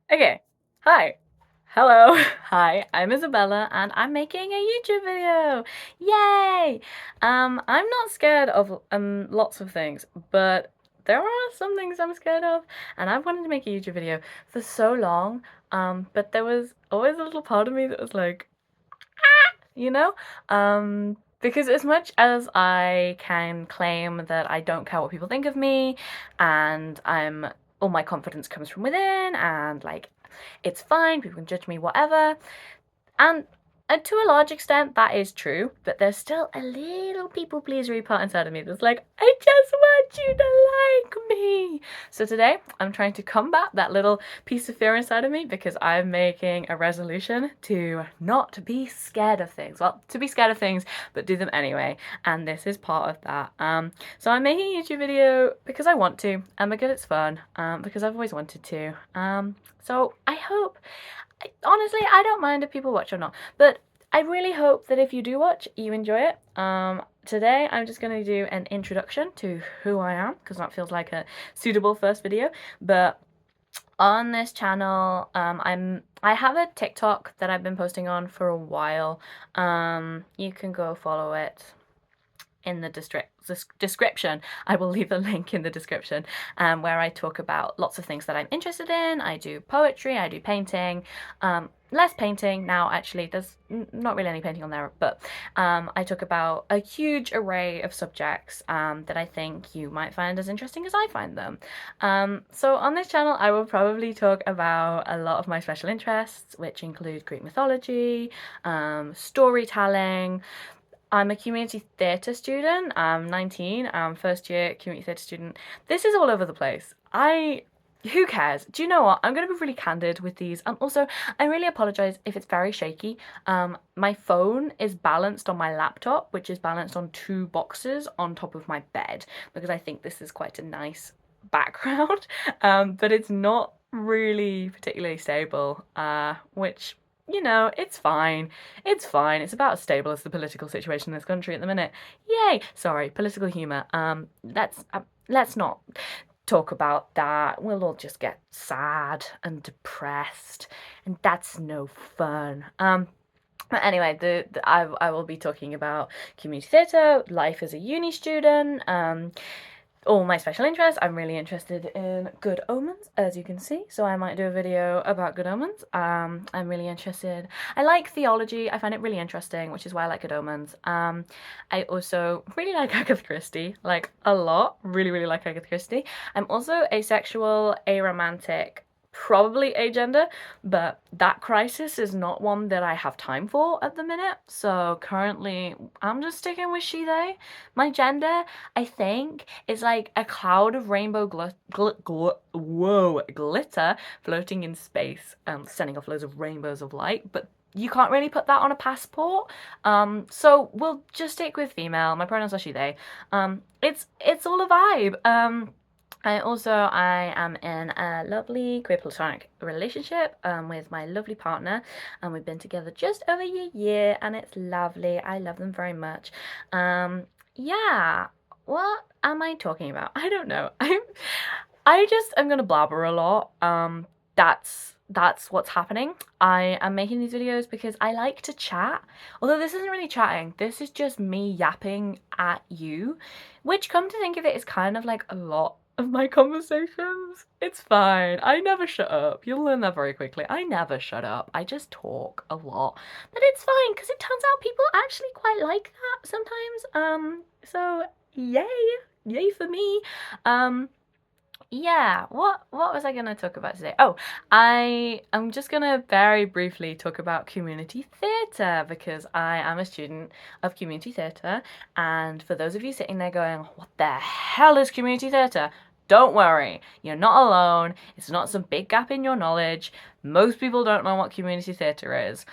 Okay, hi. Hello. Hi, I'm Isabella and I'm making a YouTube video. Yay! I'm not scared of lots of things, but there are some things I'm scared of, and I've wanted to make a YouTube video for so long. But there was always a little part of me that was like, you know? Because as much as I can claim that I don't care what people think of me, and all my confidence comes from within, and like it's fine, people can judge me, whatever. And to a large extent, that is true, but there's still a little people pleasery part inside of me that's like, I just want you to like me. So today, I'm trying to combat that little piece of fear inside of me because I'm making a resolution to not be scared of things. Well, to be scared of things, but do them anyway. And this is part of that. So I'm making a YouTube video because I want to, and because it's fun, because I've always wanted to. So I hope honestly, I don't mind if people watch or not, but I really hope that if you do watch, you enjoy it. Today I'm just going to do an introduction to who I am, because that feels like a suitable first video. But on this channel, I have a TikTok that I've been posting on for a while. You can go follow it in the description. I will leave a link in the description where I talk about lots of things that I'm interested in. I do poetry, I do painting, less painting now actually, there's not really any painting on there, but I talk about a huge array of subjects that I think you might find as interesting as I find them. So on this channel I will probably talk about a lot of my special interests, which include Greek mythology, storytelling. I'm a community theatre student. I'm 19. I'm first year community theatre student. This is all over the place. Who cares? Do you know what? I'm going to be really candid with these. Also, I really apologise if it's very shaky. My phone is balanced on my laptop, which is balanced on two boxes on top of my bed, because I think this is quite a nice background. But it's not really particularly stable, which it's fine. It's fine. It's about as stable as the political situation in this country at the minute. Yay! Sorry, political humour. Let's not talk about that. We'll all just get sad and depressed, and that's no fun. But anyway, I will be talking about community theatre, life as a uni student, all my special interests. I'm really interested in good omens, as you can see, so I might do a video about good omens. I'm really interested. I like theology. I find it really interesting, which is why I like good omens. I also really like Agatha Christie, like a lot. Really, really like Agatha Christie. I'm also asexual, aromantic, probably agender, but that crisis is not one that I have time for at the minute. So currently, I'm just sticking with she, they. My gender, I think, is like a cloud of rainbow glitter floating in space, sending off loads of rainbows of light, but you can't really put that on a passport. So we'll just stick with female. My pronouns are she, they. It's all a vibe. I am in a lovely queer platonic relationship with my lovely partner, and we've been together just over a year, and it's lovely. I love them very much. Yeah. What am I talking about? I don't know. I'm gonna blabber a lot. That's what's happening. I am making these videos because I like to chat. Although this isn't really chatting, this is just me yapping at you, which, come to think of it, is kind of like a lot of my conversations. It's fine. I never shut up. You'll learn that very quickly. I never shut up. I just talk a lot. But it's fine because it turns out people actually quite like that sometimes. So yay. Yay for me. Yeah, what was I gonna talk about today? Oh, I'm just gonna very briefly talk about community theatre because I am a student of community theatre, and for those of you sitting there going, what the hell is community theatre? Don't worry, you're not alone. It's not some big gap in your knowledge. Most people don't know what community theatre is.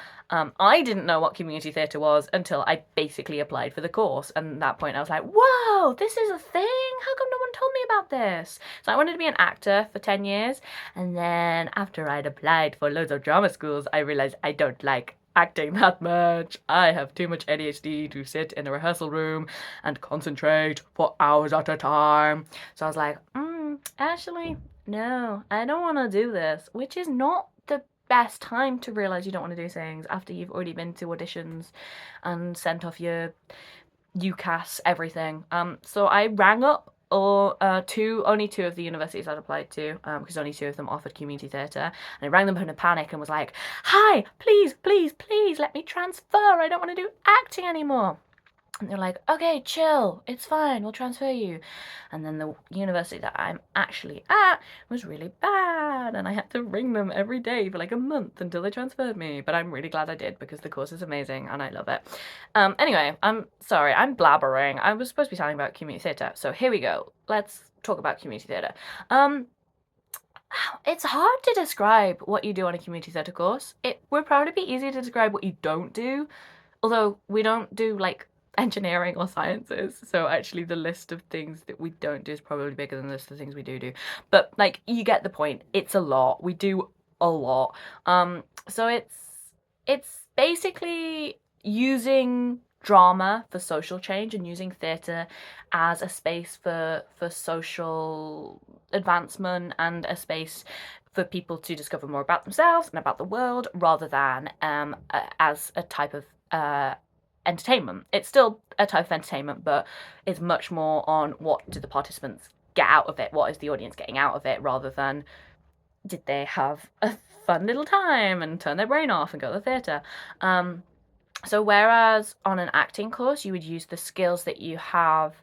I didn't know what community theatre was until I basically applied for the course, and at that point I was like, whoa, this is a thing? How come no one told me about this? So I wanted to be an actor for 10 years, and then after I'd applied for loads of drama schools, I realised I don't like acting that much. I have too much ADHD to sit in a rehearsal room and concentrate for hours at a time. So I was like, actually, no, I don't want to do this, which is not the best time to realize you don't want to do things after you've already been to auditions and sent off your UCAS, everything. So I rang up only two of the universities I'd applied to, because only two of them offered community theatre, and I rang them in a panic and was like, "Hi, please, please, please, let me transfer. I don't want to do acting anymore." And they're like, "Okay, chill, it's fine, we'll transfer you." And then the university that I'm actually at was really bad, and I had to ring them every day for like a month until they transferred me. But I'm really glad I did because the course is amazing and I love it. Anyway, I'm sorry, I'm blabbering. I was supposed to be talking about community theatre, so here we go. Let's talk about community theatre. Um, it's hard to describe what you do on a community theatre course. It would probably be easier to describe what you don't do, although we don't do like engineering or sciences, so actually the list of things that we don't do is probably bigger than the list of things we do. But like, you get the point. It's a lot. We do a lot. So it's basically using drama for social change and using theatre as a space for social advancement and a space for people to discover more about themselves and about the world, rather than as a type of entertainment. It's still a type of entertainment, but it's much more on what do the participants get out of it, what is the audience getting out of it, rather than did they have a fun little time and turn their brain off and go to the theatre. So whereas on an acting course you would use the skills that you have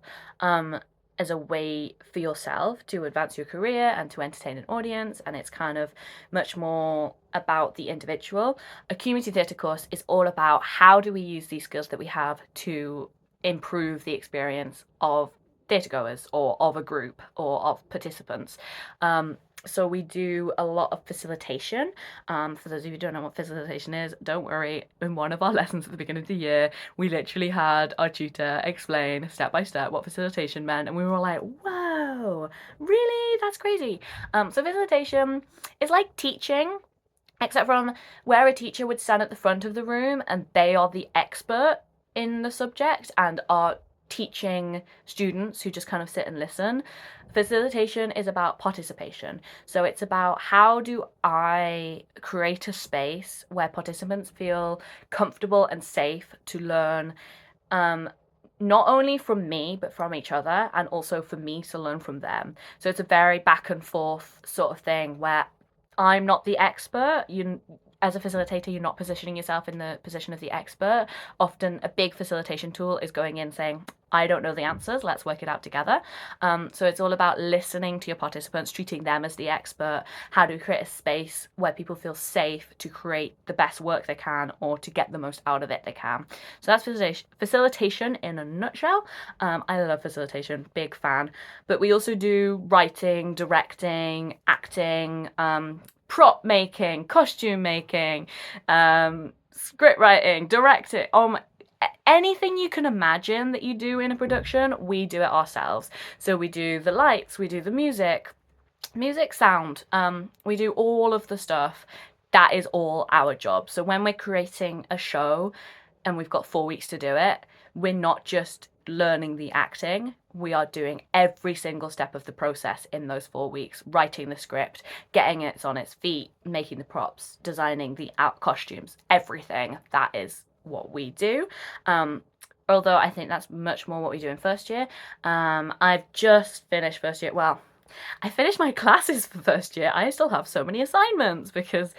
as a way for yourself to advance your career and to entertain an audience, and it's kind of much more about the individual. A community theatre course is all about how do we use these skills that we have to improve the experience of theatregoers or of a group or of participants. So we do a lot of facilitation. For those of you who don't know what facilitation is, don't worry. In one of our lessons at the beginning of the year, we literally had our tutor explain step by step what facilitation meant, and we were like, "Whoa, really? That's crazy." So facilitation is like teaching, except from where a teacher would stand at the front of the room and they are the expert in the subject and are teaching students who just kind of sit and listen. Facilitation is about participation. So it's about how do I create a space where participants feel comfortable and safe to learn, not only from me, but from each other, and also for me to learn from them. So it's a very back and forth sort of thing where I'm not the expert. You, as a facilitator, you're not positioning yourself in the position of the expert. Often, a big facilitation tool is going in saying, "I don't know the answers, let's work it out together." So it's all about listening to your participants, treating them as the expert. How do we create a space where people feel safe to create the best work they can or to get the most out of it they can? So that's facilitation in a nutshell. I love facilitation, big fan. But we also do writing, directing, acting, prop making, costume making, script writing, directing. Oh my, anything you can imagine that you do in a production, we do it ourselves. So we do the lights, we do the music sound, we do all of the stuff. That is all our job. So when we're creating a show and we've got 4 weeks to do it, we're not just learning the acting, we are doing every single step of the process in those 4 weeks, writing the script, getting it on its feet, making the props, designing the costumes, everything. That is what we do. Although I think that's much more what we do in first year. I've just finished first year. Well, I finished my classes for first year. I still have so many assignments because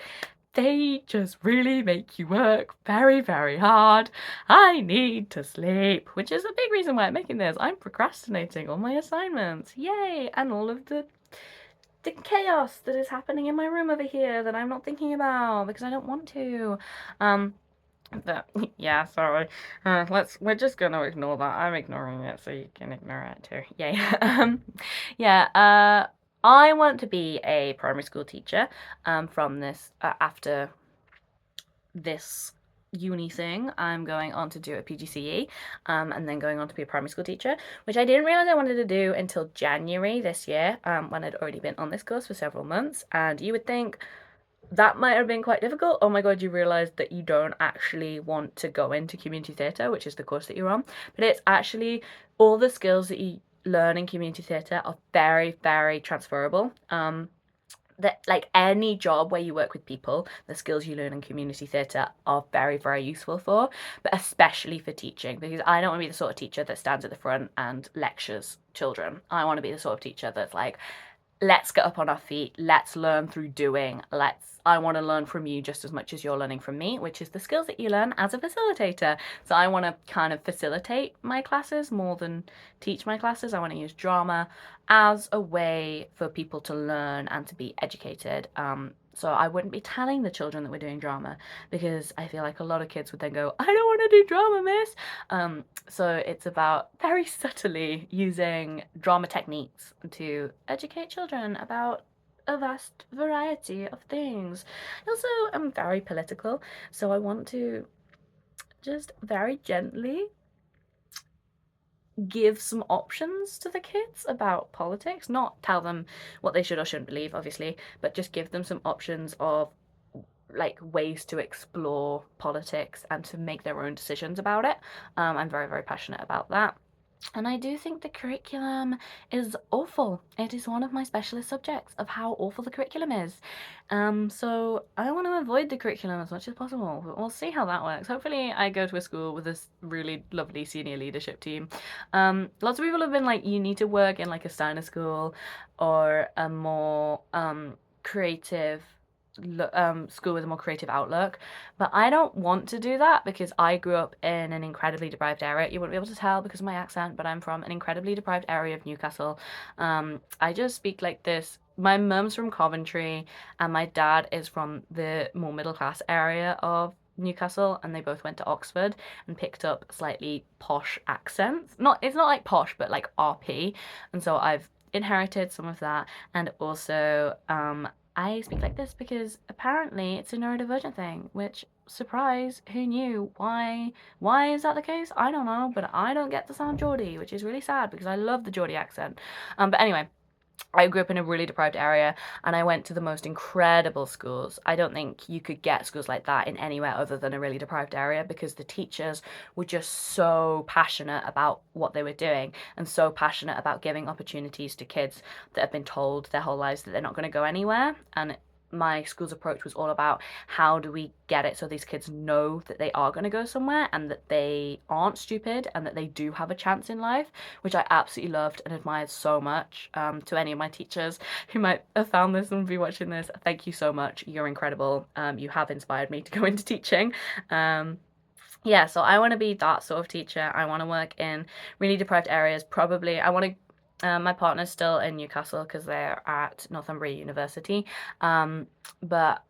they just really make you work very, very hard. I need to sleep, which is a big reason why I'm making this. I'm procrastinating all my assignments. Yay! And all of the chaos that is happening in my room over here that I'm not thinking about because I don't want to. But yeah, sorry. We're just gonna ignore that. I'm ignoring it, so you can ignore it too. Yay. Yeah. I want to be a primary school teacher. From this after this uni thing, I'm going on to do a PGCE, and then going on to be a primary school teacher, which I didn't realize I wanted to do until January this year, when I'd already been on this course for several months. And you would think that might have been quite difficult. Oh my god, you realise that you don't actually want to go into community theatre, which is the course that you're on, but it's actually all the skills that you learn in community theatre are very, very transferable. That like any job where you work with people, the skills you learn in community theatre are very, very useful for, but especially for teaching, because I don't want to be the sort of teacher that stands at the front and lectures children. I want to be the sort of teacher that's like, let's get up on our feet, let's learn through doing, I want to learn from you just as much as you're learning from me, which is the skills that you learn as a facilitator. So I want to kind of facilitate my classes more than teach my classes. I want to use drama as a way for people to learn and to be educated. So I wouldn't be telling the children that we're doing drama, because I feel like a lot of kids would then go, I don't want to do drama, miss. So it's about very subtly using drama techniques to educate children about a vast variety of things. Also, I'm very political, so I want to just very gently give some options to the kids about politics. Not tell them what they should or shouldn't believe, obviously, but just give them some options of like ways to explore politics and to make their own decisions about it. I'm very, very passionate about that. And I do think the curriculum is awful. It is one of my specialist subjects of how awful the curriculum is. So I want to avoid the curriculum as much as possible. But we'll see how that works. Hopefully I go to a school with this really lovely senior leadership team. Lots of people have been like, you need to work in like a Steiner school or a more creative school with a more creative outlook, but I don't want to do that because I grew up in an incredibly deprived area. You wouldn't be able to tell because of my accent, but I'm from an incredibly deprived area of Newcastle. I just speak like this. My mum's from Coventry and my dad is from the more middle class area of Newcastle, and they both went to Oxford and picked up slightly posh accents. It's not like posh, but like RP. And so I've inherited some of that, and also I speak like this because apparently it's a neurodivergent thing, which, surprise, who knew? Why is that the case? I don't know, but I don't get to sound Geordie, which is really sad because I love the Geordie accent. But anyway, I grew up in a really deprived area and I went to the most incredible schools. I don't think you could get schools like that in anywhere other than a really deprived area, because the teachers were just so passionate about what they were doing and so passionate about giving opportunities to kids that have been told their whole lives that they're not going to go anywhere. And my school's approach was all about how do we get it so these kids know that they are going to go somewhere and that they aren't stupid and that they do have a chance in life, which I absolutely loved and admired so much. To any of my teachers who might have found this and be watching this, thank you so much. You're incredible. You have inspired me to go into teaching. Yeah, so I want to be that sort of teacher. I want to work in really deprived areas. Probably I want to my partner's still in Newcastle because they're at Northumbria University. But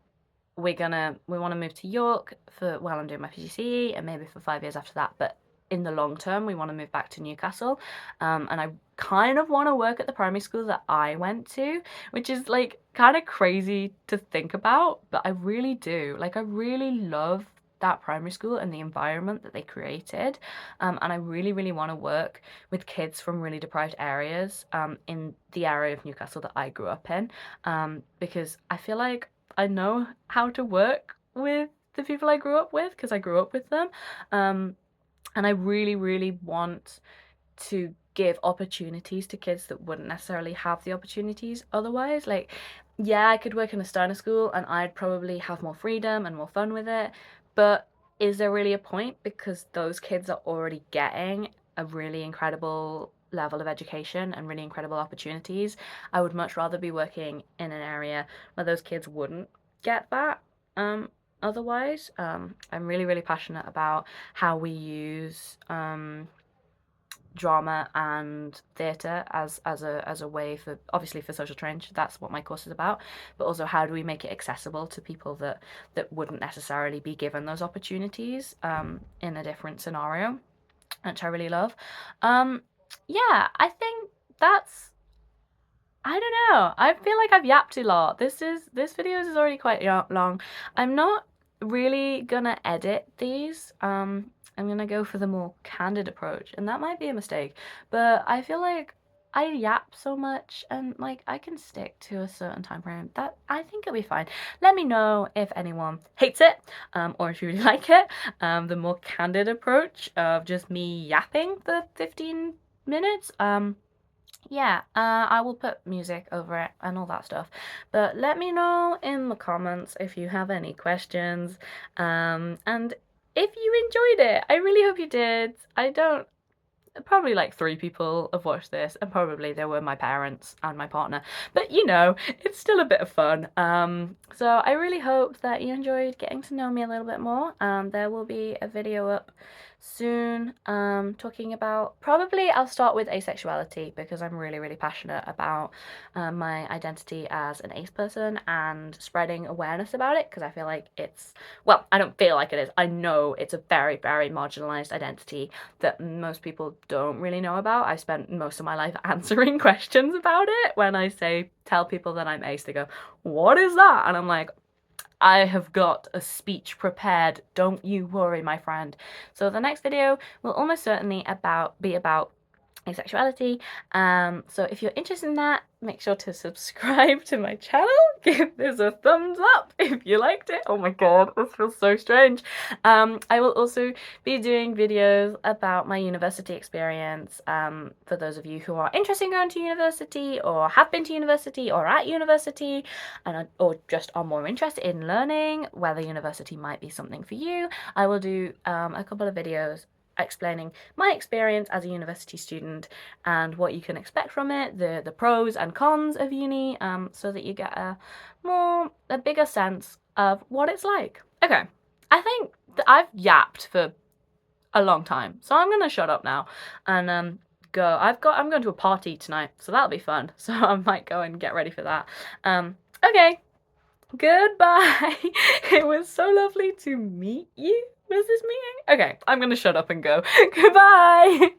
we want to move to York for while I'm doing my PGCE and maybe for 5 years after that. But in the long term, we want to move back to Newcastle. And I kind of want to work at the primary school that I went to, which is like kind of crazy to think about, but I really do. Like, I really love that primary school and the environment that they created. And I really, really want to work with kids from really deprived areas in the area of Newcastle that I grew up in, because I feel like I know how to work with the people I grew up with because I grew up with them. And I really, really want to give opportunities to kids that wouldn't necessarily have the opportunities otherwise. Like, yeah, I could work in a Steiner school and I'd probably have more freedom and more fun with it, but is there really a point? Because those kids are already getting a really incredible level of education and really incredible opportunities. I would much rather be working in an area where those kids wouldn't get that. Otherwise, I'm really, really passionate about how we use drama and theatre as a way for, obviously, for social change. That's what my course is about, but also how do we make it accessible to people that wouldn't necessarily be given those opportunities in a different scenario, which I really love. Yeah, I think that's, I don't know. I feel like I've yapped a lot. This video is already quite long. I'm not really gonna edit these. I'm gonna go for the more candid approach, and that might be a mistake, but I feel like I yap so much and like I can stick to a certain time frame that I think it'll be fine. Let me know if anyone hates it, or if you really like it. The more candid approach of just me yapping for 15 minutes. yeah, I will put music over it and all that stuff. But let me know in the comments if you have any questions. And if you enjoyed it, I really hope you did. I don't Probably like 3 people have watched this, and probably there were my parents and my partner. But it's still a bit of fun. So I really hope that you enjoyed getting to know me a little bit more. There will be a video up soon, talking about, probably I'll start with asexuality because I'm really, really passionate about my identity as an ace person and spreading awareness about it, because I feel like well, I don't feel like it is. I know it's a very, very marginalized identity that most people don't really know about. I spent most of my life answering questions about it. When I tell people that I'm ace, they go, "What is that?" And I'm like, I have got a speech prepared. Don't you worry, my friend. So the next video will almost certainly be about asexuality. So if you're interested in that, make sure to subscribe to my channel. Give this a thumbs up if you liked it. Oh my god, this feels so strange. I will also be doing videos about my university experience. For those of you who are interested in going to university, or have been to university, or at university, or just are more interested in learning whether university might be something for you, I will do a couple of videos explaining my experience as a university student and what you can expect from it, the pros and cons of uni, so that you get a bigger sense of what it's like. Okay, I think that I've yapped for a long time, so I'm gonna shut up now and go. I'm going to a party tonight, so that'll be fun. So I might go and get ready for that. Okay, goodbye. It was so lovely to meet you. Was this meeting? Okay, I'm gonna shut up and go. Goodbye.